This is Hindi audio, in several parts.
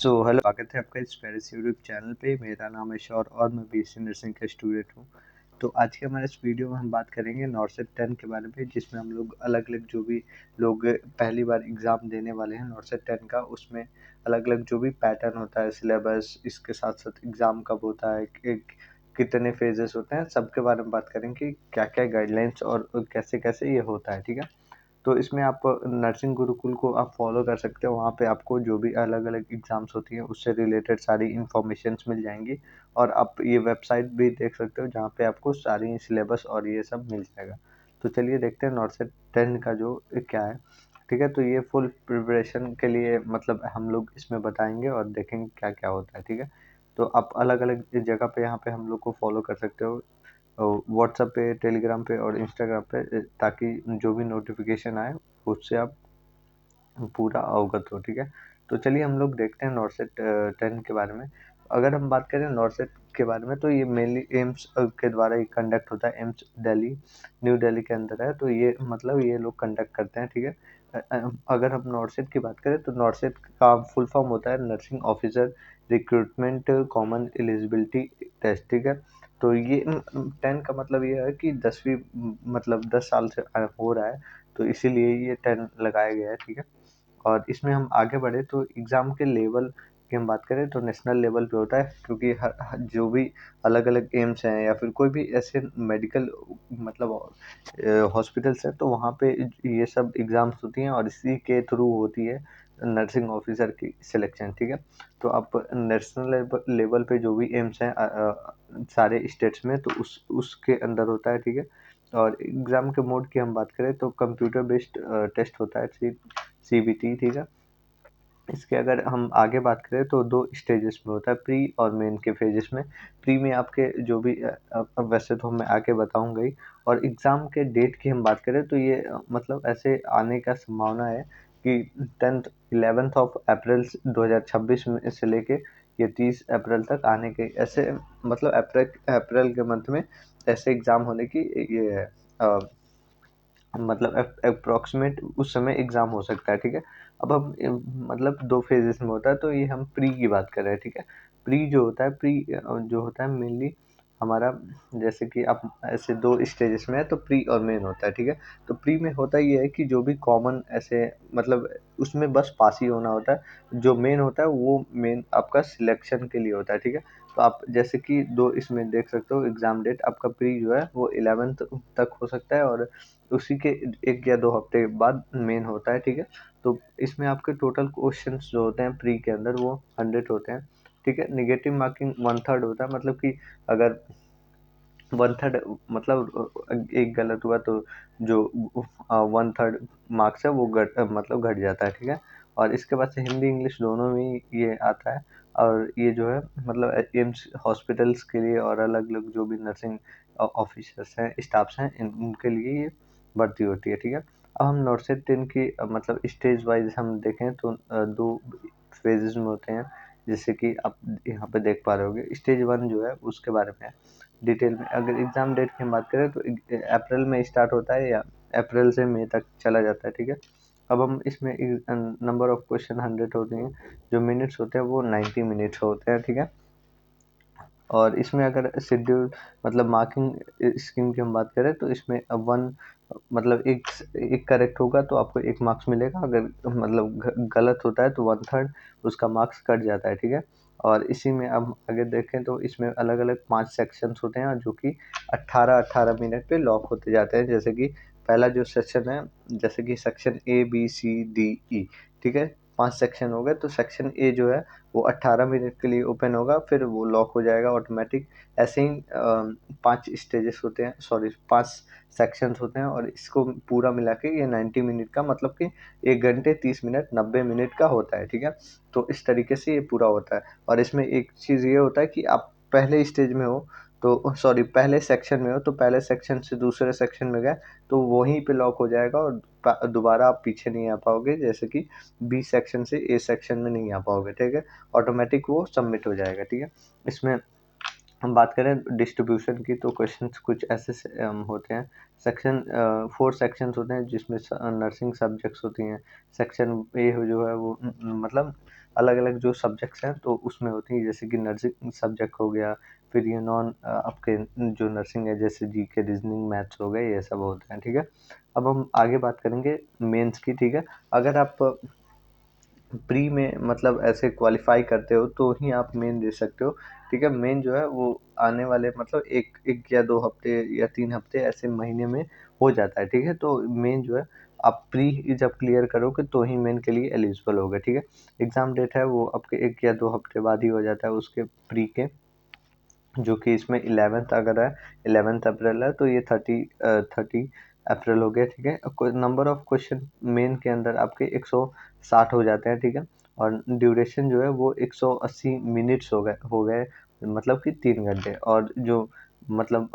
हेलो, स्वागत है आपका इस पेरिस यूट्यूब चैनल पे। मेरा नाम है शौर और मैं बीएससी नर्सिंग का स्टूडेंट हूँ। तो आज के हमारे इस वीडियो में हम बात करेंगे नॉर्सेट 10 के बारे में, जिसमें हम लोग अलग अलग जो भी लोग पहली बार एग्ज़ाम देने वाले हैं नॉर्सेट 10 का, उसमें अलग अलग जो भी पैटर्न होता है, सिलेबस, इसके साथ साथ एग्ज़ाम कब होता है, कितने फेजेस होते हैं, सबके बारे में बात करेंगे। क्या क्या गाइडलाइंस और कैसे कैसे ये होता है, ठीक है। तो इसमें आप नर्सिंग गुरुकुल को आप फॉलो कर सकते हो। वहाँ पे आपको जो भी अलग अलग एग्ज़ाम्स होती हैं उससे रिलेटेड सारी इन्फॉर्मेशंस मिल जाएंगी, और आप ये वेबसाइट भी देख सकते हो जहाँ पे आपको सारी सिलेबस और ये सब मिल जाएगा। तो चलिए देखते हैं नॉर्सेट 10 का जो क्या है, ठीक है। तो ये फुल प्रिपरेशन के लिए मतलब हम लोग इसमें बताएंगे और देखेंगे क्या क्या होता है, ठीक है। तो आप अलग अलग जगह पे यहाँ पे हम लोग को फॉलो कर सकते हो, व्हाट्सएप पे, टेलीग्राम पे और इंस्टाग्राम पे, ताकि जो भी नोटिफिकेशन आए उससे आप पूरा अवगत हो, ठीक है। तो चलिए हम लोग देखते हैं नॉर्सेट 10 के बारे में। अगर हम बात करें नॉर्सेट के बारे में, तो ये मेनली एम्स के द्वारा ही कंडक्ट होता है। एम्स दिल्ली, न्यू दिल्ली के अंदर है, तो ये मतलब ये लोग कंडक्ट करते हैं, ठीक है। अगर हम नॉर्सेट की बात करें तो नॉर्सेट का फुल फॉर्म होता है nursing officer recruitment common eligibility test, ठीक है। तो ये 10 का मतलब ये है कि 10वीं मतलब 10 साल से हो रहा है, तो इसीलिए ये 10 लगाया गया है, ठीक है। और इसमें हम आगे बढ़े तो एग्ज़ाम के लेवल की हम बात करें तो नेशनल लेवल पे होता है, क्योंकि जो भी अलग अलग एम्स हैं या फिर कोई भी ऐसे मेडिकल मतलब हॉस्पिटल्स हैं, तो वहाँ पे ये सब एग्ज़ाम्स होती हैं और इसी के थ्रू होती है नर्सिंग ऑफिसर की सिलेक्शन, ठीक है। तो आप नेशनल लेवल पे जो भी एम्स हैं सारे स्टेट्स में, तो उसके अंदर होता है, ठीक है। और एग्ज़ाम के मोड की हम बात करें तो कंप्यूटर बेस्ड टेस्ट होता है, सीबीटी, ठीक है। इसके अगर हम आगे बात करें तो दो स्टेजेस में होता है, प्री और मेन के फेजेस में। प्री में आपके जो भी अब वैसे तो मैं आगे बताऊंगा ही। और एग्ज़ाम के डेट की हम बात करें तो ये मतलब ऐसे आने का संभावना है कि 11th ऑफ अप्रैल 2026 में से लेके ये 30 अप्रैल तक आने के ऐसे, मतलब अप्रैल के मंथ में ऐसे एग्ज़ाम होने की ये है। मतलब अप्रोक्सीमेट उस समय एग्ज़ाम हो सकता है, ठीक है। अब हम मतलब दो फेजेस में होता है, तो ये हम प्री की बात कर रहे हैं, ठीक है। प्री जो होता है, जो होता है मेनली हमारा, जैसे कि आप ऐसे दो स्टेजेस में है, तो प्री और मेन होता है, ठीक है। तो प्री में होता ये है कि जो भी कॉमन ऐसे मतलब उसमें बस पास ही होना होता है। जो मेन होता है वो मेन आपका सिलेक्शन के लिए होता है, ठीक है। तो आप जैसे कि दो इसमें देख सकते हो एग्ज़ाम डेट, आपका प्री जो है वो 11th तक हो सकता है, और उसी के 1 या 2 हफ्ते बाद मेन होता है, ठीक है। तो इसमें आपके टोटल क्वेश्चंस जो होते हैं प्री के अंदर वो 100 होते हैं, ठीक है। नेगेटिव मार्किंग 1/3 होता है, मतलब कि अगर 1/3 मतलब एक गलत हुआ तो जो 1/3 मार्क्स है वो मतलब घट जाता है, ठीक है। और इसके बाद से हिंदी इंग्लिश दोनों में ही ये आता है। और ये जो है मतलब एम्स हॉस्पिटल्स के लिए और अलग अलग जो भी नर्सिंग ऑफिसर्स हैं, स्टाफ्स हैं, उनके लिए ये भर्ती होती है, ठीक है। अब हम नॉर्सेट 10 की मतलब स्टेज वाइज हम देखें तो दो फेजेस में होते हैं, जैसे कि आप यहाँ पे देख पा रहे होगे। स्टेज 1 जो है उसके बारे में है डिटेल में। अगर एग्ज़ाम डेट की हम बात करें तो अप्रैल में स्टार्ट होता है या अप्रैल से मई तक चला जाता है, ठीक है। अब हम इसमें नंबर ऑफ क्वेश्चन 100 होते हैं, जो मिनट्स होते हैं वो 90 मिनट्स होते हैं, ठीक है। और इसमें अगर शेड्यूल मतलब मार्किंग स्कीम की हम बात करें तो इसमें वन मतलब एक करेक्ट होगा तो आपको 1 मार्क्स मिलेगा, अगर मतलब गलत होता है तो 1/3 उसका मार्क्स कट जाता है, ठीक है। और इसी में अब आगे देखें तो इसमें अलग अलग 5 सेक्शंस होते हैं, जो कि 18-18 मिनट पे लॉक होते जाते हैं। जैसे कि पहला जो सेक्शन है, जैसे कि सेक्शन ABCDE, ठीक है। 5 सेक्शन हो गए, तो सेक्शन ए जो है वो 18 मिनट के लिए ओपन होगा, फिर वो लॉक हो जाएगा ऑटोमेटिक। ऐसे ही 5 स्टेजेस होते हैं, सॉरी 5 सेक्शंस होते हैं, और इसको पूरा मिला के ये 90 मिनट का मतलब कि 1 घंटे 30 मिनट 90 मिनट का होता है, ठीक है। तो इस तरीके से ये पूरा होता है। और इसमें एक चीज़ ये होता है कि आप पहले स्टेज में हो तो सॉरी पहले सेक्शन में हो, तो पहले सेक्शन से दूसरे सेक्शन में गए तो वहीं पे लॉक हो जाएगा, और दोबारा आप पीछे नहीं आ पाओगे, जैसे कि बी सेक्शन से ए सेक्शन में नहीं आ पाओगे, ठीक है। ऑटोमेटिक वो सबमिट हो जाएगा, ठीक है। इसमें हम बात करें डिस्ट्रीब्यूशन की तो क्वेश्चंस कुछ ऐसे होते हैं। सेक्शन 4 सेक्शंस होते हैं जिसमें नर्सिंग सब्जेक्ट्स होती हैं। सेक्शन ए जो है वो मतलब अलग अलग जो सब्जेक्ट्स हैं तो उसमें होती हैं, जैसे कि नर्सिंग सब्जेक्ट हो गया, फिर ये नॉन आपके जो नर्सिंग है जैसे जीके, रीजनिंग, मैथ्स हो गए, ये सब होते हैं। ठीक है, अब हम आगे बात करेंगे मेंस की। ठीक है, अगर आप प्री में मतलब ऐसे क्वालिफाई करते हो तो ही आप मेन दे सकते हो। ठीक है, मेन जो है वो आने वाले मतलब एक एक या 2 हफ्ते या 3 हफ्ते ऐसे महीने में हो जाता है। ठीक है, तो मेन जो है आप प्री जब क्लियर करोगे तो ही मेन के लिए एलिजिबल होगा। ठीक है, एग्ज़ाम डेट है वो आपके 1 या 2 हफ्ते बाद ही हो जाता है उसके प्री के, जो कि इसमें 11th अगर है, 11 अप्रैल है तो ये 30 अप्रैल हो गया। ठीक है, नंबर ऑफ क्वेश्चन मेन के अंदर आपके 160 हो जाते हैं। ठीक है, और ड्यूरेशन जो है वो 180 मिनट्स हो गए मतलब कि 3 घंटे। और जो मतलब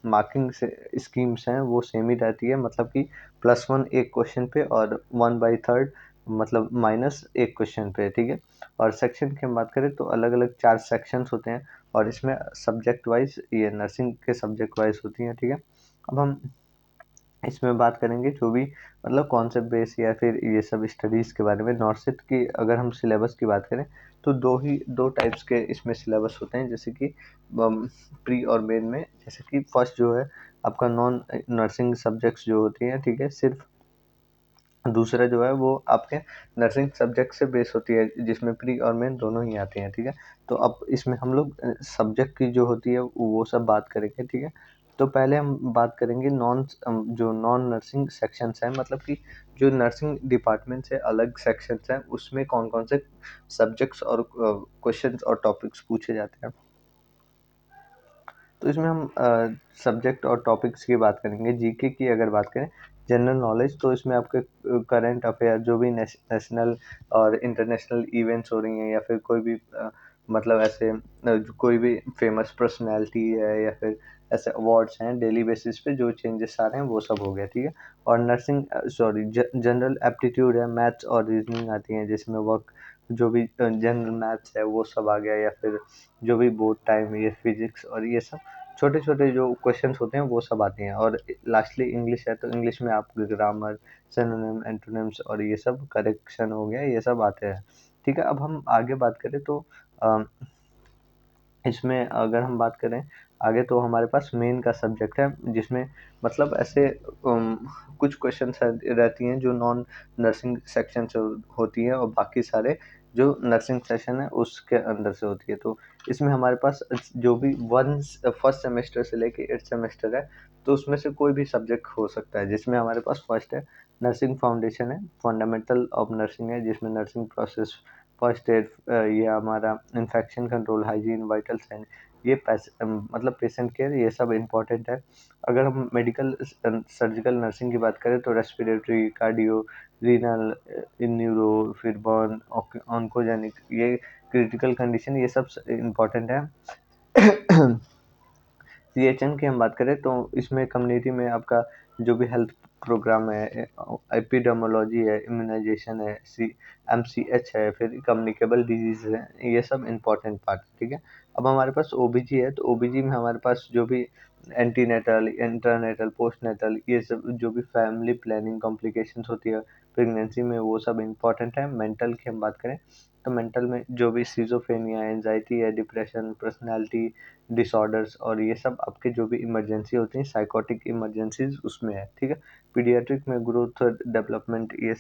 मार्किंग से स्कीम्स हैं वो सेम ही रहती है, मतलब कि +1 एक क्वेश्चन पे और 1/3 मतलब माइनस एक क्वेश्चन पे। ठीक है, और सेक्शन की हम बात करें तो अलग अलग 4 सेक्शंस होते हैं, और इसमें सब्जेक्ट वाइज ये नर्सिंग के सब्जेक्ट वाइज होती हैं। ठीक है, अब हम इसमें बात करेंगे जो भी मतलब कॉन्सेप्ट बेस या फिर ये सब स्टडीज़ के बारे में। नॉर्सिट की अगर हम सिलेबस की बात करें तो दो टाइप्स के इसमें सिलेबस होते हैं, जैसे कि प्री और मेन में। जैसे कि फर्स्ट जो है आपका नॉन नर्सिंग सब्जेक्ट्स जो होती हैं, ठीक है, सिर्फ दूसरा जो है वो आपके नर्सिंग सब्जेक्ट से बेस होती है, जिसमें प्री और मेन दोनों ही आते हैं। ठीक है, तो अब इसमें हम लोग सब्जेक्ट की जो होती है वो सब बात करेंगे। ठीक है, तो पहले हम बात करेंगे जो नॉन नर्सिंग सेक्शंस हैं, मतलब कि जो नर्सिंग डिपार्टमेंट से अलग सेक्शंस हैं उसमें कौन कौन से सब्जेक्ट्स और क्वेश्चंस और टॉपिक्स पूछे जाते हैं। तो इसमें हम सब्जेक्ट और टॉपिक्स की बात करेंगे। जीके की अगर बात करें, जनरल नॉलेज, तो इसमें आपके करंट अफेयर जो भी नेशनल और इंटरनेशनल इवेंट्स हो रही हैं, या फिर कोई भी मतलब ऐसे कोई भी फेमस पर्सनैलिटी है, या फिर ऐसे अवार्ड्स हैं, डेली बेसिस पे जो चेंजेस आ रहे हैं वो सब हो गया। ठीक है, और नर्सिंग सॉरी जनरल एप्टीट्यूड है, मैथ्स और रीजनिंग आती हैं, जिसमें वर्क जो भी जनरल मैथ्स है वो सब आ गया, या फिर जो भी बोर्ड टाइम, ये फिजिक्स और ये सब छोटे छोटे जो क्वेश्चंस होते हैं वो सब आते हैं। और लास्टली इंग्लिश है, तो इंग्लिश में आप ग्रामर, सिनोनिम, एंटोनिम्स और ये सब करेक्शन हो गया, ये सब आते हैं। ठीक है, अब हम आगे बात करें तो अ, इसमें अगर हम बात करें आगे, तो हमारे पास मेन का सब्जेक्ट है, जिसमें मतलब ऐसे कुछ क्वेश्चंस रहती हैं जो नॉन नर्सिंग सेक्शन से होती हैं, और बाकी सारे जो नर्सिंग सेशन है उसके अंदर से होती है। तो इसमें हमारे पास जो भी फर्स्ट सेमेस्टर से लेके 8th सेमेस्टर है, तो उसमें से कोई भी सब्जेक्ट हो सकता है, जिसमें हमारे पास फर्स्ट है नर्सिंग फाउंडेशन है, फंडामेंटल ऑफ नर्सिंग है, जिसमें नर्सिंग प्रोसेस, फर्स्ट एड, ये हमारा infection control, hygiene, vital sign, ये मतलब पेशेंट केयर, ये सब इम्पोर्टेंट है। अगर हम मेडिकल सर्जिकल नर्सिंग की बात करें तो रेस्पिरेटरी, कार्डियो, रीनल, न्यूरो, फिर बर्न, ऑन्कोजेनिक, ये क्रिटिकल कंडीशन, ये सब इम्पोर्टेंट है। सीएचएन की हम बात करें तो इसमें कम्युनिटी में आपका जो भी हेल्थ प्रोग्राम है, एपिडेमोलॉजी है, इम्यूनाइजेशन है, एमसीएच है, फिर कम्युनिकेबल डिजीज है, ये सब इम्पोर्टेंट पार्ट है। ठीक है, अब हमारे पास ओबीजी है, तो ओबीजी में हमारे पास जो भी एंटीनेटल, इंटरनेटल, पोस्टनेटल, ये सब जो भी फैमिली प्लानिंग कॉम्प्लिकेशंस होती है प्रेगनेंसी में, वो सब इम्पोर्टेंट है। मेंटल की हम बात करें तो मेंटल में जो भी सिजोफ्रेनिया, एंजाइटी है, डिप्रेशन, पर्सनालिटी डिसऑर्डर्स और ये सब आपके जो भी इमरजेंसी होती हैं, साइकोटिक इमरजेंसीज उसमें है। ठीक है, पीडियाट्रिक में ग्रोथ डेवलपमेंट, ये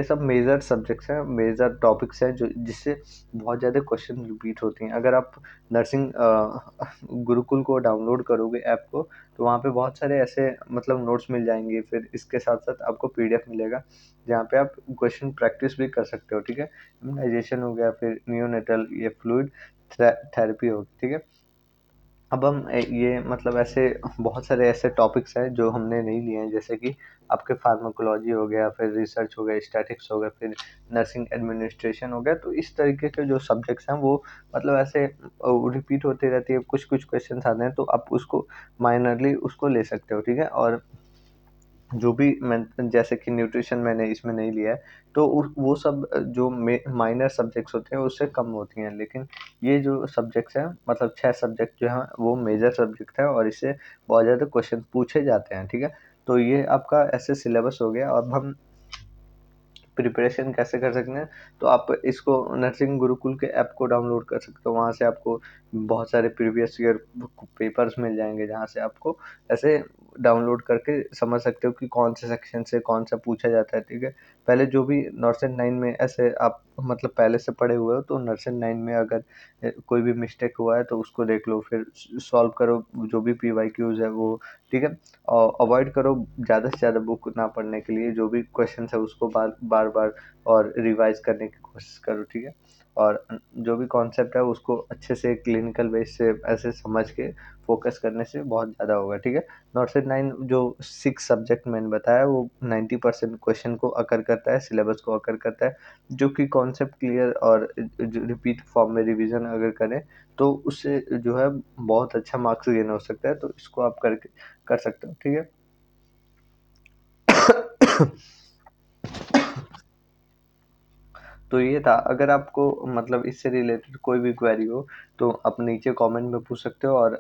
सब मेजर सब्जेक्ट्स हैं, मेजर टॉपिक्स हैं, जो जिससे बहुत ज़्यादा क्वेश्चन रिपीट होती हैं। अगर आप नर्सिंग गुरुकुल को डाउनलोड करोगे ऐप को, तो वहाँ पे बहुत सारे ऐसे मतलब नोट्स मिल जाएंगे, फिर इसके साथ साथ आपको पीडीएफ मिलेगा जहाँ पे आप क्वेश्चन प्रैक्टिस भी कर सकते हो। ठीक है, इम्यूनाइजेशन हो गया, फिर नियोनेटल, ये फ्लूइड थेरेपी होगी। ठीक है, अब हम ये मतलब ऐसे बहुत सारे ऐसे टॉपिक्स हैं जो हमने नहीं लिए हैं, जैसे कि आपके फार्माकोलॉजी हो गया, फिर रिसर्च हो गया, स्टैटिक्स हो गया, फिर नर्सिंग एडमिनिस्ट्रेशन हो गया। तो इस तरीके के जो सब्जेक्ट्स हैं वो मतलब ऐसे रिपीट होते रहती है, कुछ कुछ क्वेश्चन आते हैं, तो आप उसको माइनरली उसको ले सकते हो। ठीक है, और जो भी मैं जैसे कि न्यूट्रिशन मैंने इसमें नहीं लिया है, तो वो सब जो माइनर सब्जेक्ट्स होते हैं उससे कम होती हैं, लेकिन ये जो सब्जेक्ट्स हैं मतलब 6 सब्जेक्ट जो हैं वो मेजर सब्जेक्ट है, और इससे बहुत ज़्यादा क्वेश्चन पूछे जाते हैं। ठीक है, तो ये आपका ऐसे सिलेबस हो गया। अब हम प्रिपरेशन कैसे कर सकते हैं, तो आप इसको नर्सिंग गुरुकुल के ऐप को डाउनलोड कर सकते हो। वहाँ से आपको बहुत सारे प्रीवियस ईयर पेपर्स मिल जाएंगे, जहाँ से आपको ऐसे डाउनलोड करके समझ सकते हो कि कौन से सेक्शन से कौन सा पूछा जाता है। ठीक है, पहले जो भी नर्सिंग 9 में ऐसे आप मतलब पहले से पढ़े हुए हो, तो नर्सिंग 9 में अगर कोई भी मिस्टेक हुआ है तो उसको देख लो, फिर सॉल्व करो जो भी पीवाईक्यूज है वो। ठीक है, और अवॉइड करो ज़्यादा से ज़्यादा बुक ना पढ़ने के लिए, जो भी क्वेश्चन है उसको बार बार बार और रिवाइज करने की कोशिश करो। ठीक है, और जो भी कॉन्सेप्ट है उसको अच्छे से क्लिनिकल बेस से ऐसे समझ के फोकस करने से बहुत ज़्यादा होगा। ठीक है, नॉर्सेट 9 जो 6 सब्जेक्ट मैंने बताया वो 90% क्वेश्चन को अकर करता है, सिलेबस को अकर करता है, जो कि कॉन्सेप्ट क्लियर और रिपीट फॉर्म में रिवीजन अगर करें तो उससे जो है बहुत अच्छा मार्क्स गेन हो सकता है। तो इसको आप करके कर सकते हो। ठीक है, तो ये था। अगर आपको मतलब इससे रिलेटेड कोई भी क्वेरी हो तो आप नीचे कमेंट में पूछ सकते हो, और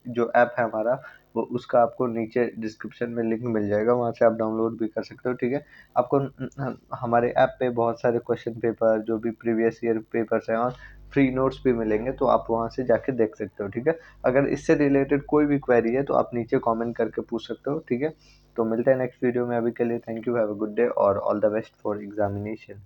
जो ऐप है हमारा वो उसका आपको नीचे डिस्क्रिप्शन में लिंक मिल जाएगा, वहाँ से आप डाउनलोड भी कर सकते हो। ठीक है, आपको हमारे ऐप पे बहुत सारे क्वेश्चन पेपर जो भी प्रीवियस ईयर पेपर्स हैं और फ्री नोट्स भी मिलेंगे, तो आप वहाँ से जाके देख सकते हो। ठीक है, अगर इससे रिलेटेड कोई भी क्वेरी है तो आप नीचे कमेंट करके पूछ सकते हो। ठीक है, तो मिलते हैं नेक्स्ट वीडियो में। अभी के लिए thank you, have a good day और all the best for examination.